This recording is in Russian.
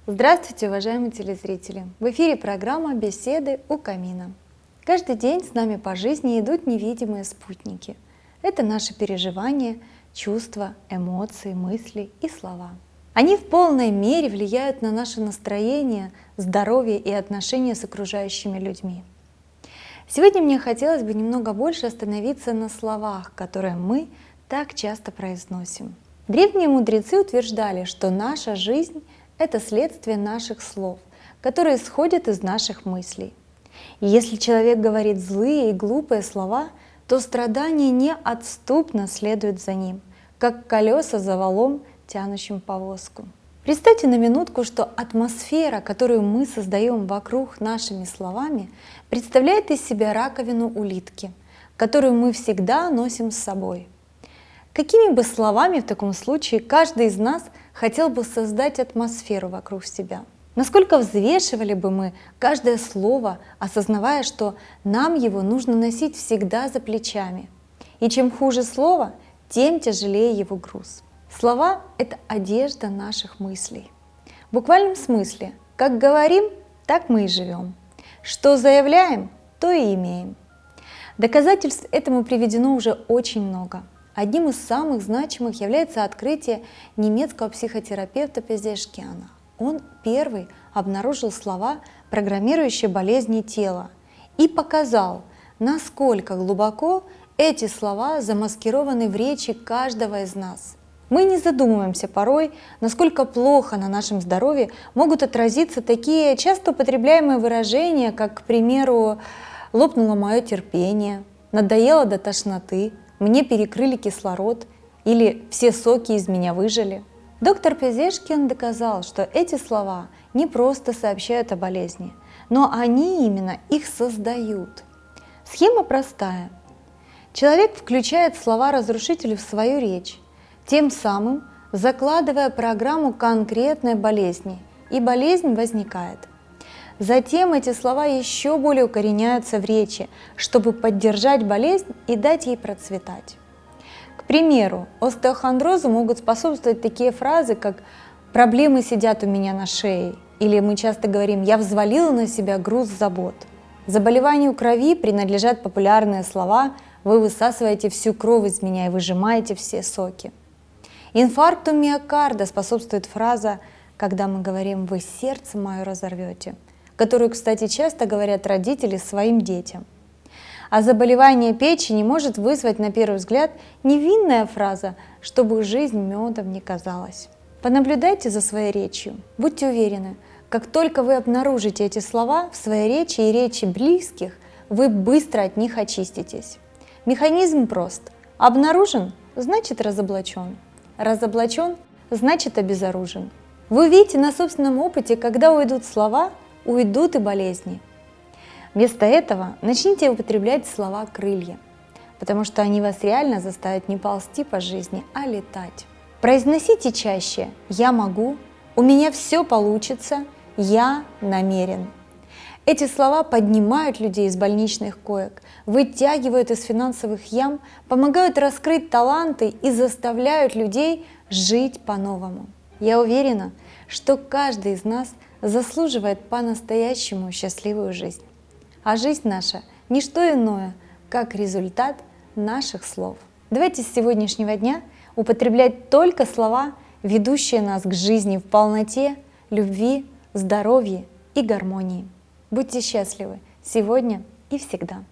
Здравствуйте, уважаемые телезрители! В эфире программа «Беседы у камина». Каждый день с нами по жизни идут невидимые спутники. Это наши переживания, чувства, эмоции, мысли и слова. Они в полной мере влияют на наше настроение, здоровье и отношения с окружающими людьми. Сегодня мне хотелось бы немного больше остановиться на словах, которые мы так часто произносим. Древние мудрецы утверждали, что наша жизнь — это следствие наших слов, которые исходят из наших мыслей. И если человек говорит злые и глупые слова, то страдание неотступно следует за ним, как колеса за валом, тянущим повозку. Представьте на минутку, что атмосфера, которую мы создаем вокруг нашими словами, представляет из себя раковину улитки, которую мы всегда носим с собой. Какими бы словами в таком случае каждый из нас хотел бы создать атмосферу вокруг себя? Насколько взвешивали бы мы каждое слово, осознавая, что нам его нужно носить всегда за плечами? И чем хуже слово, тем тяжелее его груз. Слова — это одежда наших мыслей. В буквальном смысле, как говорим, так мы и живем. Что заявляем, то и имеем. Доказательств этому приведено уже очень много. Одним из самых значимых является открытие немецкого психотерапевта Пезешкиана. Он первый обнаружил слова, программирующие болезни тела, и показал, насколько глубоко эти слова замаскированы в речи каждого из нас. Мы не задумываемся порой, насколько плохо на нашем здоровье могут отразиться такие часто употребляемые выражения, как, к примеру, «лопнуло мое терпение», «надоело до тошноты», «мне перекрыли кислород» или «все соки из меня выжали». Доктор Пезешкиан доказал, что эти слова не просто сообщают о болезни, но они именно их создают. Схема простая. Человек включает слова-разрушители в свою речь, тем самым закладывая программу конкретной болезни, и болезнь возникает. Затем эти слова еще более укореняются в речи, чтобы поддержать болезнь и дать ей процветать. К примеру, остеохондрозу могут способствовать такие фразы, как «проблемы сидят у меня на шее», или мы часто говорим «я взвалила на себя груз забот». Заболеванию крови принадлежат популярные слова «вы высасываете всю кровь из меня и выжимаете все соки». Инфаркту миокарда способствует фраза «когда мы говорим «вы сердце мое разорвете», которую, кстати, часто говорят родители своим детям. А заболевание печени может вызвать, на первый взгляд, невинная фраза «чтобы жизнь медом не казалась». Понаблюдайте за своей речью. Будьте уверены, как только вы обнаружите эти слова в своей речи и речи близких, вы быстро от них очиститесь. Механизм прост. Обнаружен – значит разоблачен. Разоблачен – значит обезоружен. Вы увидите на собственном опыте, когда уйдут слова, уйдут и болезни. Вместо этого начните употреблять слова «крылья», потому что они вас реально заставят не ползти по жизни, а летать. Произносите чаще «я могу», «у меня все получится», «я намерен». Эти слова поднимают людей из больничных коек, вытягивают из финансовых ям, помогают раскрыть таланты и заставляют людей жить по-новому. Я уверена, что каждый из нас заслуживает по-настоящему счастливую жизнь. А жизнь наша – не что иное, как результат наших слов. Давайте с сегодняшнего дня употреблять только слова, ведущие нас к жизни в полноте, любви, здоровье и гармонии. Будьте счастливы сегодня и всегда.